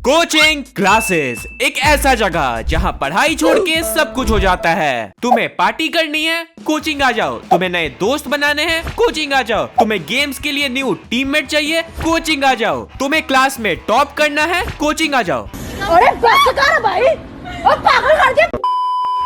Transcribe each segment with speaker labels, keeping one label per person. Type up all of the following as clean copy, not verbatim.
Speaker 1: Coaching classes, एक ऐसा जगह जहां पढ़ाई छोड़ के सब कुछ हो जाता है। तुम्हें पार्टी करनी है, कोचिंग आ जाओ। तुम्हें नए दोस्त बनाने हैं, कोचिंग आ जाओ। तुम्हें गेम्स के लिए न्यू टीममेट चाहिए, कोचिंग आ जाओ। तुम्हें क्लास में टॉप करना है, कोचिंग आ जाओ।
Speaker 2: अरे बस कर भाई, और पागल कर दिया।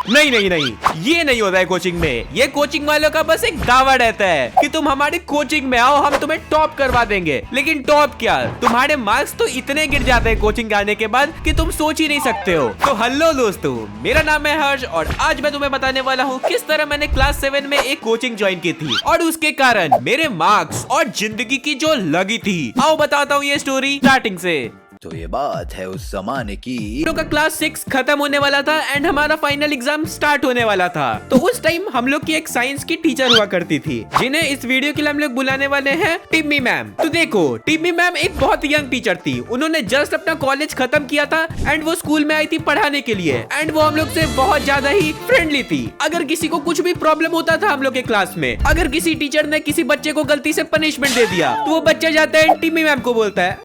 Speaker 1: नहीं नहीं नहीं, ये नहीं होता है कोचिंग में। ये कोचिंग वालों का बस एक दावा रहता है कि तुम हमारी कोचिंग में आओ, हम तुम्हें टॉप करवा देंगे। लेकिन टॉप क्या, तुम्हारे मार्क्स तो इतने गिर जाते हैं कोचिंग आने के बाद कि तुम सोच ही नहीं सकते हो। तो हेलो दोस्तों, मेरा नाम है हर्ष और आज मैं तुम्हें बताने वाला हूँ किस तरह मैंने क्लास 7 में एक कोचिंग ज्वाइन की थी और उसके कारण मेरे मार्क्स और जिंदगी की जो लगी थी। आओ बताता हूँ ये स्टोरी स्टार्टिंग से।
Speaker 3: तो ये बात है उस जमाने की।
Speaker 1: हम लोग का क्लास 6 खत्म होने वाला था एंड हमारा फाइनल एग्जाम स्टार्ट होने वाला था। तो उस टाइम हम लोग की एक साइंस की टीचर हुआ करती थी, जिन्हें इस वीडियो के लिए हम लोग बुलाने वाले हैं टिम्मी मैम। तो देखो, टिम्मी मैम एक बहुत यंग टीचर थी। उन्होंने जस्ट अपना कॉलेज खत्म किया था एंड वो स्कूल में आई थी पढ़ाने के लिए एंड वो हम लोग से बहुत ज्यादा ही फ्रेंडली थी। अगर किसी को कुछ भी प्रॉब्लम होता था हम लोग के क्लास में, अगर किसी टीचर ने किसी बच्चे को गलती से पनिशमेंट दे दिया तो वो बच्चा जाता है टिम्मी मैम को बोलता है,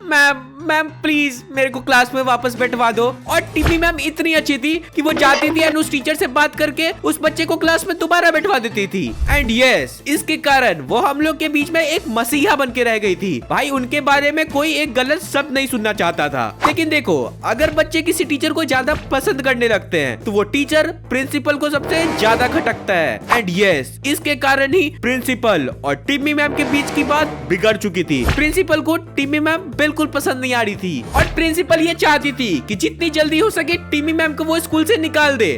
Speaker 1: मैम प्लीज मेरे को क्लास में वापस बैठवा दो। और टिम्मी मैम इतनी अच्छी थी कि वो जाती थी एंड उस टीचर से बात करके उस बच्चे को क्लास में दोबारा बैठवा देती थी। एंड यस, इसके कारण वो हम लोग के बीच में एक मसीहा बन के रह गई थी। भाई उनके बारे में कोई एक गलत शब्द नहीं सुनना चाहता था। लेकिन देखो, अगर बच्चे किसी टीचर को ज्यादा पसंद करने लगते हैं तो वो टीचर प्रिंसिपल को सबसे ज्यादा खटकता है। एंड यस, इसके कारण ही प्रिंसिपल और टिम्मी मैम के बीच की बात बिगड़ चुकी थी। प्रिंसिपल को टिम्मी मैम बिल्कुल पसंद नहीं आ रही थी और प्रिंसिपल ये चाहती थी कि जितनी जल्दी हो सके टिम्मी मैम को वो स्कूल से निकाल दे।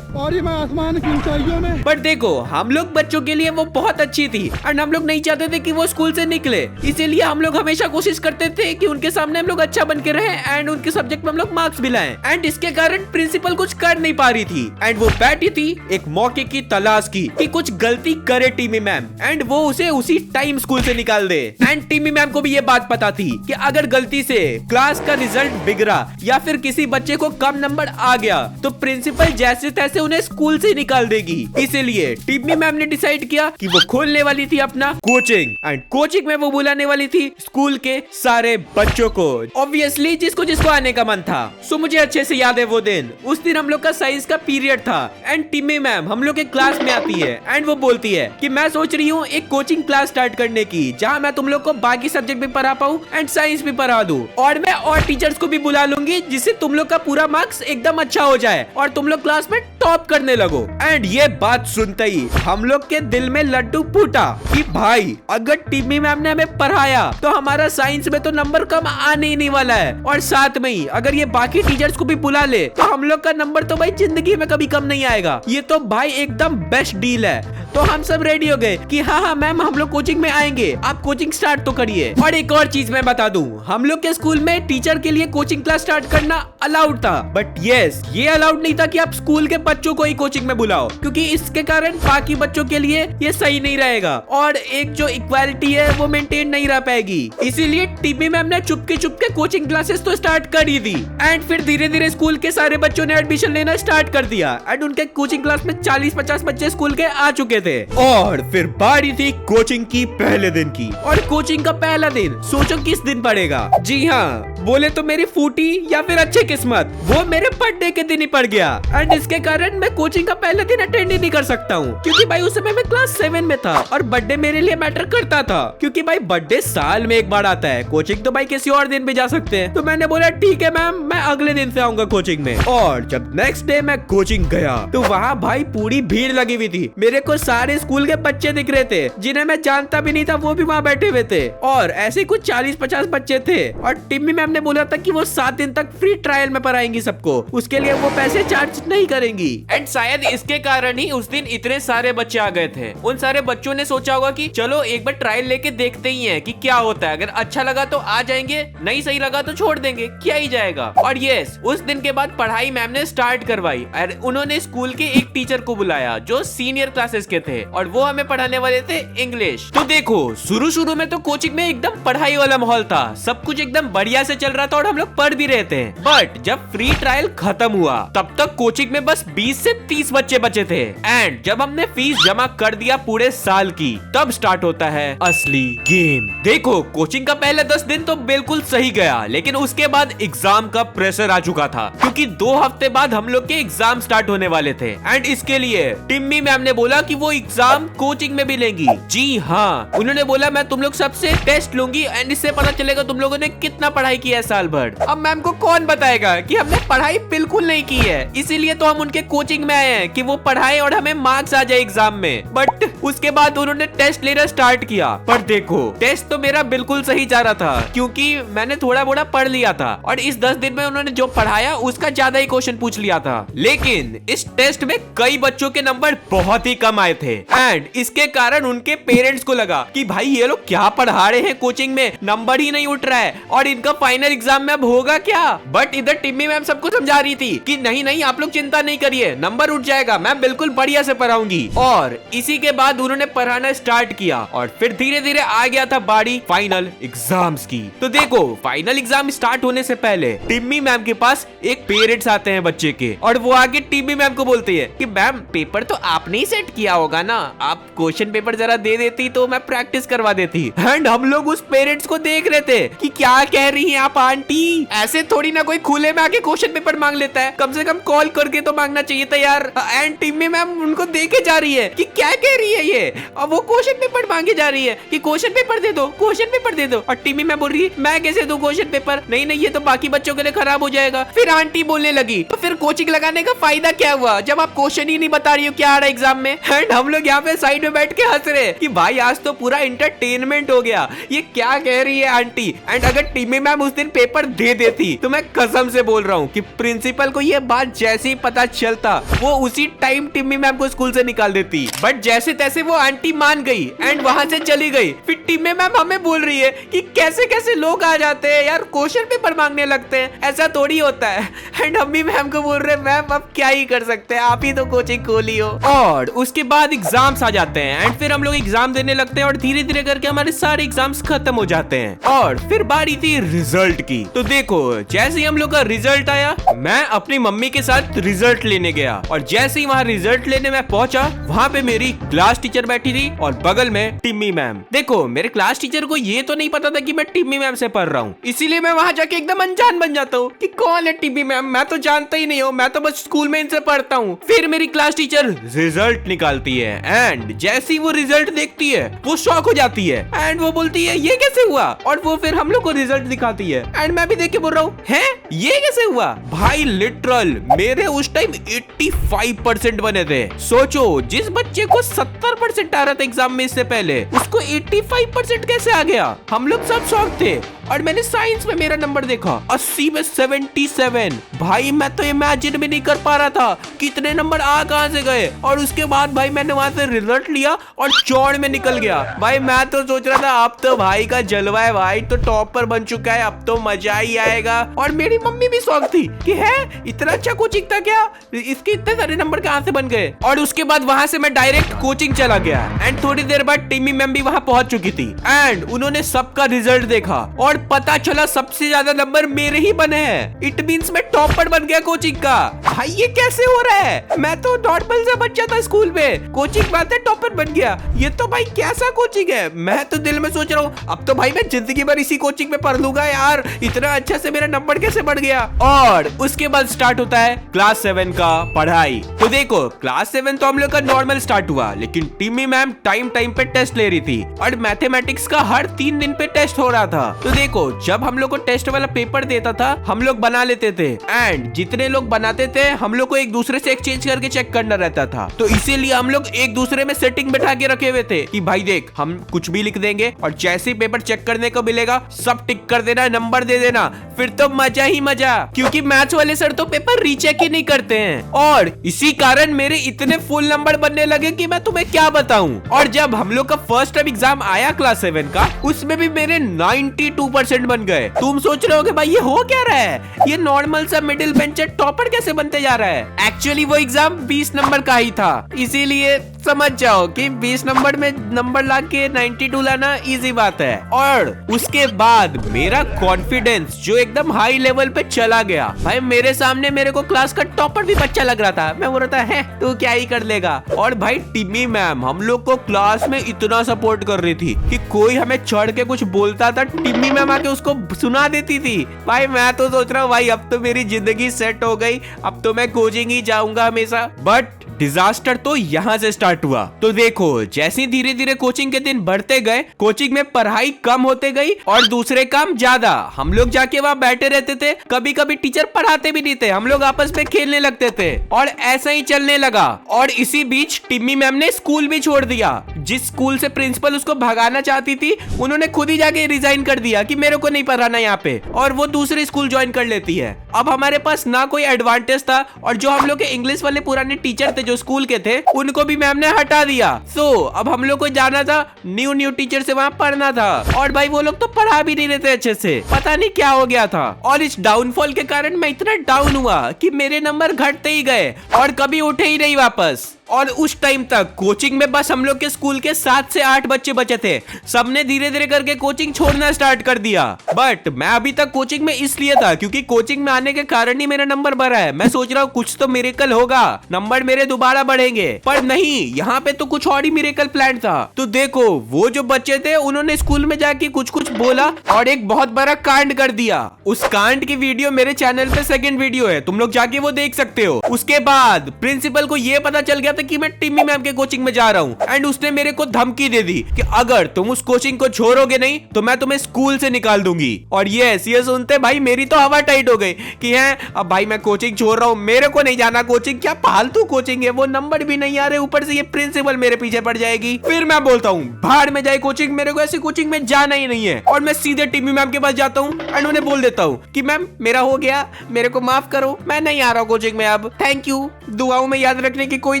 Speaker 4: और ये मैं आसमान की ऊंचाइयों में।
Speaker 1: पर देखो, हम लोग बच्चों के लिए वो बहुत अच्छी थी और हम लोग नहीं चाहते थे कि वो स्कूल से निकले। इसीलिए हम लोग हमेशा कोशिश करते थे कि उनके सामने हम लोग अच्छा बन के रहे एंड उनके सब्जेक्ट में हम लोग मार्क्स भी लाएं। एंड इसके कारण प्रिंसिपल कुछ कर नहीं पा रही थी एंड वो बैठी थी एक मौके की तलाश की कि कुछ गलती करे टिम्मी मैम एंड वो उसे उसी टाइम स्कूल से निकाल दे। एंड टिम्मी मैम को भी ये बात पता थी कि अगर गलती से क्लास का रिजल्ट बिगड़ा या फिर किसी बच्चे को कम नंबर आ गया तो प्रिंसिपल जैसे तैसे उन्हें स्कूल से निकाल देगी। इसीलिए टिम्मी मैम ने डिसाइड किया कि वो खोलने वाली थी अपना कोचिंग एंड कोचिंग में वो बुलाने वाली थी स्कूल के सारे बच्चों को, ऑब्वियसली जिसको जिसको आने का मन था। सो मुझे अच्छे से याद है वो दिन। उस दिन हम लोग का साइंस का पीरियड था एंड टिम्मी मैम हम लोग के क्लास में आती है एंड वो बोलती है कि मैं सोच रही हूँ एक कोचिंग क्लास स्टार्ट करने की, जहाँ मैं तुम लोग को बाकी सब्जेक्ट भी पढ़ा पाऊँ एंड साइंस भी पढ़ा दूं और मैं और टीचर्स को भी बुला लूंगी जिससे तुम लोग का पूरा मार्क्स एकदम अच्छा हो जाए और तुम लोग क्लास में टॉप करने लगो। एंड ये बात सुनते ही हम लोग के दिल में लड्डू फूटा कि भाई अगर टिम्मी मैम ने हमें पढ़ाया तो हमारा साइंस में तो नंबर कम आने ही नहीं वाला है और साथ में ही अगर ये बाकी टीचर्स को भी बुला ले तो हम लोग का नंबर तो भाई जिंदगी में कभी कम नहीं आएगा। ये तो भाई एकदम बेस्ट डील है। तो हम सब रेडी हो गए कि हाँ मैम हम लोग कोचिंग में आएंगे, आप कोचिंग स्टार्ट तो करिए। और एक और चीज मैं बता दूं, हम लोग के स्कूल में टीचर के लिए कोचिंग क्लास स्टार्ट करना अलाउड था, बट यस ये अलाउड नहीं था कि आप स्कूल के बच्चों को ही कोचिंग में बुलाओ, क्योंकि इसके कारण बाकी बच्चों के लिए ये सही नहीं रहेगा और एक जो इक्वालिटी है वो मेंटेन नहीं रह पाएगी। इसीलिए टिम्मी मैम ने चुपके कोचिंग क्लासेस तो स्टार्ट कर ही दी एंड फिर धीरे धीरे स्कूल के सारे बच्चों ने एडमिशन लेना स्टार्ट कर दिया एंड उनके कोचिंग क्लास में 40-50 बच्चे स्कूल के आ चुके थे। और फिर बारी थी कोचिंग की पहले दिन की। और कोचिंग का पहला दिन सोचो किस दिन पड़ेगा? जी हाँ, बोले तो मेरी फूटी या फिर अच्छी किस्मत, वो मेरे बर्थडे के दिन ही पड़ गया एंड इसके कारण मैं कोचिंग का पहला दिन अटेंड ही नहीं कर सकता हूँ, क्योंकि भाई उस समय मैं क्लास 7 में था और बर्थडे मेरे लिए मैटर करता था, क्योंकि भाई बर्थडे साल में एक बार आता है, कोचिंग तो भाई किसी और दिन भी जा सकते हैं। तो मैंने बोला ठीक है मैम, मैं अगले दिन से आऊंगा कोचिंग में। और जब नेक्स्ट डे मैं कोचिंग गया तो वहाँ भाई पूरी भीड़ लगी हुई थी। मेरे को सारे स्कूल के बच्चे दिख रहे थे जिन्हें मैं जानता भी नहीं था, वो भी वहाँ बैठे हुए थे और ऐसे कुछ 40-50 बच्चे थे। और टिम्मी मैम ने बोला था कि वो 7 दिन तक फ्री ट्रायल में पढ़ाएंगी सबको, उसके लिए वो पैसे चार्ज नहीं करेंगी। एंड शायद इसके कारण ही उस दिन इतने सारे बच्चे आ गए थे। उन सारे बच्चों ने सोचा होगा कि चलो एक बार ट्रायल लेके देखते ही हैं कि क्या होता है, अगर अच्छा लगा तो आ जाएंगे, नहीं सही लगा तो छोड़ देंगे, क्या ही जाएगा। और यस, उस दिन के बाद पढ़ाई मैम ने स्टार्ट करवाई और उन्होंने स्कूल के एक टीचर को बुलाया जो सीनियर क्लासेस के थे और वो हमें पढ़ाने वाले थे इंग्लिश। तो देखो, शुरू में तो कोचिंग में एकदम पढ़ाई वाला माहौल था, सब कुछ एकदम बढ़िया से चल रहा था और हम लोग पढ़ भी रहे थे। बट जब फ्री ट्रायल खत्म हुआ तब तक कोचिंग में बस 20 से 30 बच्चे बचे थे। एंड जब हमने फीस जमा कर दिया पूरे साल की, तब स्टार्ट होता है असली गेम। देखो, कोचिंग का पहले 10 दिन तो बिल्कुल सही गया, लेकिन उसके बाद एग्जाम का प्रेशर आ चुका था, क्योंकि 2 हफ्ते बाद हम लोग के एग्जाम स्टार्ट होने वाले थे। एंड इसके लिए टिम्मी मैम ने बोला कि वो एग्जाम कोचिंग में भी लेंगी। जी हाँ, उन्होंने बोला मैं तुम लोग सबसे टेस्ट लूंगी एंड इससे पता चलेगा तुम लोगों ने कितना पढ़ाई की है साल भर। अब मैम को कौन बताएगा कि हमने पढ़ाई बिल्कुल नहीं की है, इसीलिए तो हम उनके कोचिंग में आए हैं कि वो पढ़ाए और हमें मार्क्स आ जाए एग्जाम में। बट उसके बाद उन्होंने टेस्ट लेना स्टार्ट किया। पर देखो, टेस्ट तो मेरा बिल्कुल सही जा रहा था, क्योंकि मैंने थोड़ा बोड़ा पढ़ लिया था और इस 10 दिन में उन्होंने जो पढ़ाया उसका ज्यादा ही क्वेश्चन पूछ लिया था। लेकिन इस टेस्ट में कई बच्चों के नंबर बहुत ही कम आए थे एंड इसके कारण उनके पेरेंट्स को लगा कि भाई ये लोग क्या पढ़ा रहे हैं कोचिंग में, नंबर ही नहीं उठ रहा है और इनका फाइनल एग्जाम में अब होगा क्या। बट इधर टिम्मी मैम सबको समझा रही थी कि नहीं नहीं, आप लोग चिंता नहीं करिए, नंबर उठ जाएगा, मैं बिल्कुल बढ़िया से पढ़ाऊंगी। और इसी के बाद उन्होंने पढ़ाना स्टार्ट किया और फिर धीरे धीरे आ गया था बारी फाइनल एग्जाम्स की। तो देखो, फाइनल एग्जाम स्टार्ट होने से पहले टिम्मी मैम के पास एक पेरेंट्स आते हैं बच्चे के और वो आगे टिम्मी मैम को बोलते हैं कि मैम पेपर तो आपने ही सेट किया होगा ना, आप क्वेश्चन पेपर जरा दे देती तो मैं प्रैक्टिस करवा देती। एंड हम लोग उस पेरेंट्स को देख रहे थे कि क्या कह रही हैं आप आंटी, ऐसे थोड़ी ना कोई खुले में आके क्वेश्चन पेपर मांग लेता है, कम से कम कॉल करके तो मांगना चाहिए था यार। एंड टिम्मी मैम उनको देखे जा रही है कि क्या कह रही है ये, और वो क्वेश्चन पेपर मांगे जा रही है कि क्वेश्चन पेपर दे दो, क्वेश्चन पेपर दे दो। और टिम्मी मैम बोल रही है मैं कैसे दूं क्वेश्चन पेपर, नहीं नहीं ये तो बाकी बच्चों के लिए खराब हो जाएगा। फिर आंटी बोलने लगी तो फिर कोचिंग लगाने का फायदा क्या हुआ जब आप क्वेश्चन ही नहीं बता रही हो क्या आ रहा है एग्जाम में। एंड हम लोग यहाँ पे साइड में बैठ के हंस रहे कि भाई आज तो पूरा एंटरटेनमेंट हो गया, ये क्या कह रही है आंटी। एंड अगर टिम्मी मैम उस दिन पेपर दे देती तो मैं कसम से बोल रहा हूँ कि प्रिंसिपल को ये बात जैसे ही पता चलता वो उसी टाइम टिम्मी मैम को स्कूल से निकाल देती। बट जैसे तैसे वो आंटी मान गई एंड वहां से चली गई। फिर टिम्मी मैम हमें बोल रही है कि कैसे कैसे लोग आ जाते हैं यार, क्वेश्चन पेपर मांगने लगते हैं, ऐसा थोड़ी होता है। एंड हम भी मैम को बोल रहे मैम अब क्या ही कर सकते हैं, आप ही तो कोचिंग खोली हो। और उसके बाद एग्जाम्स आ जाते हैं एंड फिर हम लोग एग्जाम देने लगते हैं और धीरे धीरे करके हमारे सारे एग्जाम्स खत्म हो जाते हैं। और फिर बारी थी रिजल्ट की। तो देखो, जैसे ही हम लोग का रिजल्ट आया, मैं अपनी मम्मी के साथ रिजल्ट लेने गया और जैसे ही वहाँ रिजल्ट लेने मैं पहुंचा, वहाँ पे मेरी क्लास टीचर बैठी थी और बगल में टिम्मी मैम। देखो, मेरे क्लास टीचर को ये तो नहीं पता था कि मैं टिम्मी मैम से पढ़ रहा हूँ, इसीलिए मैं वहाँ जाके एकदम अनजान बन जाता हूँ कि कौन है टिम्मी मैम, मैं तो जानता ही नहीं हूँ, मैं तो बस स्कूल में इनसे पढ़ता हूँ। फिर मेरी क्लास टीचर रिजल्ट निकालती है एंड जैसे ही वो रिजल्ट देखती है वो शॉक हो जाती है एंड वो बोलती है ये कैसे हुआ, और वो फिर हम लोग को रिजल्ट दिखाती है एंड मैं भी देख के बोल रहा हूँ है ये कैसे हुआ। भाई लिटरल मेरे उस टाइम 85% बने थे। सोचो, जिस बच्चे को 70% आ रहा था एग्जाम में इससे पहले, उसको 85% कैसे आ गया। हम लोग सब शॉक थे। और मैंने साइंस में मेरा नंबर देखा 80 में 77। भाई मैं तो इमेजिन भी नहीं कर पा रहा था कितने नंबर आ कहां से गए। और उसके बाद भाई मैंने वहां से रिजल्ट लिया और चौड़ में निकल गया। भाई मैं तो सोच रहा था अब तो भाई का जलवा है, भाई तो टॉपर बन चुका है, अब तो मजा ही आएगा। और मेरी मम्मी भी शौक थी कि है इतना अच्छा कोचिंग था क्या, इसके इतने सारे नंबर कहां से बन गए। और उसके बाद वहां से मैं डायरेक्ट कोचिंग चला गया एंड थोड़ी देर बाद टिम्मी मैम भी वहां पहुंच चुकी थी एंड उन्होंने सबका रिजल्ट देखा और पता चला सबसे ज्यादा नंबर मेरे ही बने हैं। इट मींस मैं टॉपर बन गया कोचिंग का। भाई ये कैसे हो रहा है, मैं तो नॉर्मल सा बच्चा था स्कूल में, कोचिंग में आते टॉपर बन गया। ये तो भाई कैसा कोचिंग है। मैं तो दिल में सोच रहा हूँ अब तो भाई मैं जिंदगी भर इसी कोचिंग में पढ़ लूंगा यार, इतना अच्छा से मेरा नंबर कैसे बढ़ गया। और उसके बाद स्टार्ट होता है क्लास 7 का पढ़ाई। तो देखो, क्लास 7 तो हम लोग का नॉर्मल स्टार्ट हुआ, लेकिन टिम्मी मैम टाइम पे टेस्ट ले रही थी और मैथमेटिक्स का हर 3 दिन पे टेस्ट हो रहा था। तो देखो, जब हम लोग को टेस्ट वाला पेपर देता था हम लोग बना लेते थे एंड जितने लोग बनाते थे हम लोग को एक दूसरे से एक्सचेंज करके चेक करना रहता था। तो इसीलिए हम लोग एक दूसरे में सेटिंग बैठा के रखे हुए थे कि भाई देख हम कुछ भी लिख देंगे और जैसे ही पेपर चेक करने को मिलेगा सब टिक कर देना, नंबर दे देना, फिर तो मजा ही मजा। क्योंकि मैथ्स वाले सर तो पेपर रीचेक ही नहीं करते हैं और इसी कारण मेरे इतने फुल नंबर बनने लगे कि मैं तुम्हें क्या बताऊं। और जब हम लोग का फर्स्ट टाइम एग्जाम आया क्लास 7 का, उसमें भी मेरे 92 92% बन गए। तुम सोच रहे हो कि भाई ये हो क्या रहा है, ये नॉर्मल सा मिडिल बेंचर टॉपर कैसे बनते जा रहा है। एक्चुअली वो एग्जाम 20 नंबर का ही था, इसीलिए समझ जाओ कि 20 नंबर में नंबर ला के 92 लाना इजी बात है। और उसके बाद मेरा कॉन्फिडेंस जो एकदम हाई लेवल पे चला गया। भाई मेरे सामने मेरे को क्लास का टॉपर भी बच्चा लग रहा था। मैं बोल रहा था है तू क्या ही कर लेगा। और भाई टिम्मी मैम हम लोग को क्लास में इतना सपोर्ट कर रही थी कि कोई हमें चढ़ के कुछ बोलता था, टिम्मी मैम आके उसको सुना देती थी। भाई मैं तो सोच रहा हूँ भाई अब तो मेरी जिंदगी सेट हो गई, अब तो मैं कोचिंग ही जाऊंगा हमेशा। बट डिजास्टर तो यहाँ से स्टार्ट हुआ। तो देखो जैसे धीरे धीरे कोचिंग के दिन बढ़ते गए, कोचिंग में पढ़ाई कम होते गई और दूसरे काम ज्यादा। हम लोग जाके वहाँ बैठे रहते थे, कभी कभी टीचर पढ़ाते भी नहीं थे, हम लोग आपस में खेलने लगते थे और ऐसा ही चलने लगा। और इसी बीच टिम्मी मैम ने स्कूल भी छोड़ दिया। जिस स्कूल से प्रिंसिपल उसको भगाना चाहती थी, उन्होंने खुद ही जाके रिजाइन कर दिया कि मेरे को नहीं पढ़ाना यहाँ पे, और वो दूसरे स्कूल ज्वाइन कर लेती है। अब हमारे पास ना कोई एडवांटेज था, और जो हम लोग के इंग्लिश वाले पुराने टीचर थे जो स्कूल के थे, उनको भी मैम ने हटा दिया। सो अब हम लोग को जाना था न्यू टीचर से वहाँ पढ़ना था। और भाई वो लोग तो पढ़ा भी नहीं रहे थे अच्छे से, पता नहीं क्या हो गया था। और इस डाउनफॉल के कारण मैं इतना डाउन हुआ कि मेरे नंबर घटते ही गए और कभी उठे ही नहीं वापस। और उस टाइम तक कोचिंग में बस हम लोग के स्कूल के 7 से 8 बच्चे बचे थे। सबने धीरे धीरे करके कोचिंग छोड़ना स्टार्ट कर दिया। बट मैं अभी तक कोचिंग में इसलिए था क्योंकि कोचिंग में आने के कारण ही मेरा नंबर बढ़ा है। मैं सोच रहा हूँ कुछ तो मिरेकल होगा, नंबर मेरे दोबारा बढ़ेंगे, पर नहीं, यहाँ पे तो कुछ और ही मिरेकल प्लान था। तो देखो वो जो बच्चे थे उन्होंने स्कूल में जाके कुछ कुछ बोला और एक बहुत बड़ा कांड कर दिया। उस कांड की वीडियो मेरे चैनल पे सेकंड वीडियो है, तुम लोग जाके वो देख सकते हो। उसके बाद प्रिंसिपल को ये पता चल गया था कि मैं टिम्मी मैम के कोचिंग में जा रहा हूँ, एंड उसने मेरे को धमकी दे दी कि अगर तुम उस कोचिंग को छोड़ोगे नहीं तो मैं तुम्हें स्कूल से निकाल दूंगी। और ये सुनते भाई मेरी तो हवा टाइट हो गई कि है अब भाई मैं कोचिंग छोड़ रहा हूँ, मेरे को नहीं जाना कोचिंग, क्या फालतू कोचिंग है, वो नंबर भी नहीं आ रहे, ऊपर से ये प्रिंसिपल मेरे पीछे पड़ जाएगी। फिर मैं बोलता हूँ बाहर में जाए कोचिंग, मेरे को ऐसी कोचिंग में जाना ही नहीं है। और मैं सीधे टिम्मी मैम के पास जाता हूँ एंड उन्हें बोल देता हूँ कि मैम मेरा हो गया, मेरे को माफ करो, मैं नहीं आ रहा हूँ कोचिंग में अब, थैंक यू, दुआओं में याद रखने की कोई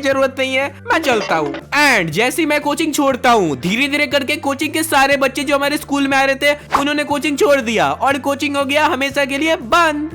Speaker 1: जरूरत नहीं है, मैं चलता हूँ। एंड जैसे ही मैं कोचिंग छोड़ता हूँ, धीरे धीरे करके कोचिंग के सारे बच्चे जो हमारे स्कूल में आ रहे थे उन्होंने कोचिंग छोड़ दिया और कोचिंग हो गया हमेशा के लिए बंद।